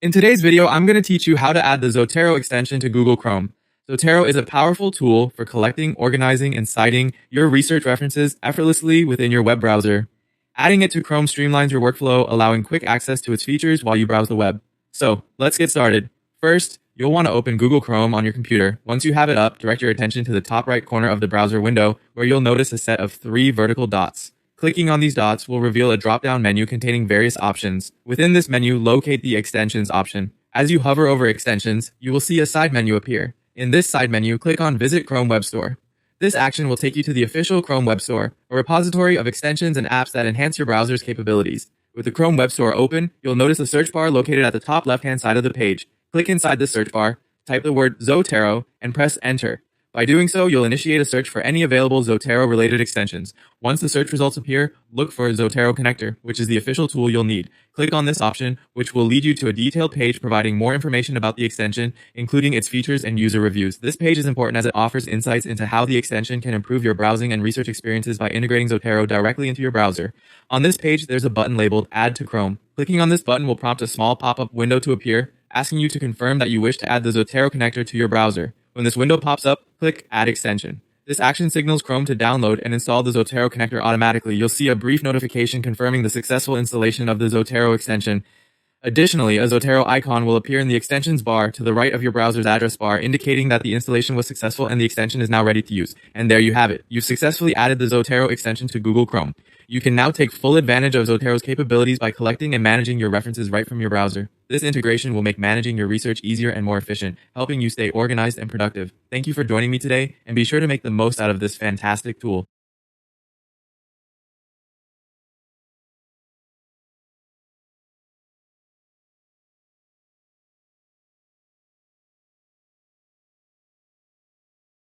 In today's video, I'm going to teach you how to add the Zotero extension to Google Chrome. Zotero is a powerful tool for collecting, organizing, and citing your research references effortlessly within your web browser. Adding it to Chrome streamlines your workflow, allowing quick access to its features while you browse the web. So, let's get started. First, you'll want to open Google Chrome on your computer. Once you have it up, direct your attention to the top right corner of the browser window, where you'll notice a set of 3 vertical dots. Clicking on these dots will reveal a drop-down menu containing various options. Within this menu, locate the Extensions option. As you hover over Extensions, you will see a side menu appear. In this side menu, click on Visit Chrome Web Store. This action will take you to the official Chrome Web Store, a repository of extensions and apps that enhance your browser's capabilities. With the Chrome Web Store open, you'll notice a search bar located at the top left-hand side of the page. Click inside the search bar, type the word Zotero, and press Enter. By doing so, you'll initiate a search for any available Zotero-related extensions. Once the search results appear, look for Zotero Connector, which is the official tool you'll need. Click on this option, which will lead you to a detailed page providing more information about the extension, including its features and user reviews. This page is important as it offers insights into how the extension can improve your browsing and research experiences by integrating Zotero directly into your browser. On this page, there's a button labeled Add to Chrome. Clicking on this button will prompt a small pop-up window to appear, asking you to confirm that you wish to add the Zotero connector to your browser. When this window pops up, click Add Extension. This action signals Chrome to download and install the Zotero connector automatically. You'll see a brief notification confirming the successful installation of the Zotero extension. Additionally, a Zotero icon will appear in the extensions bar to the right of your browser's address bar, indicating that the installation was successful and the extension is now ready to use. And there you have it. You've successfully added the Zotero extension to Google Chrome. You can now take full advantage of Zotero's capabilities by collecting and managing your references right from your browser. This integration will make managing your research easier and more efficient, helping you stay organized and productive. Thank you for joining me today, and be sure to make the most out of this fantastic tool.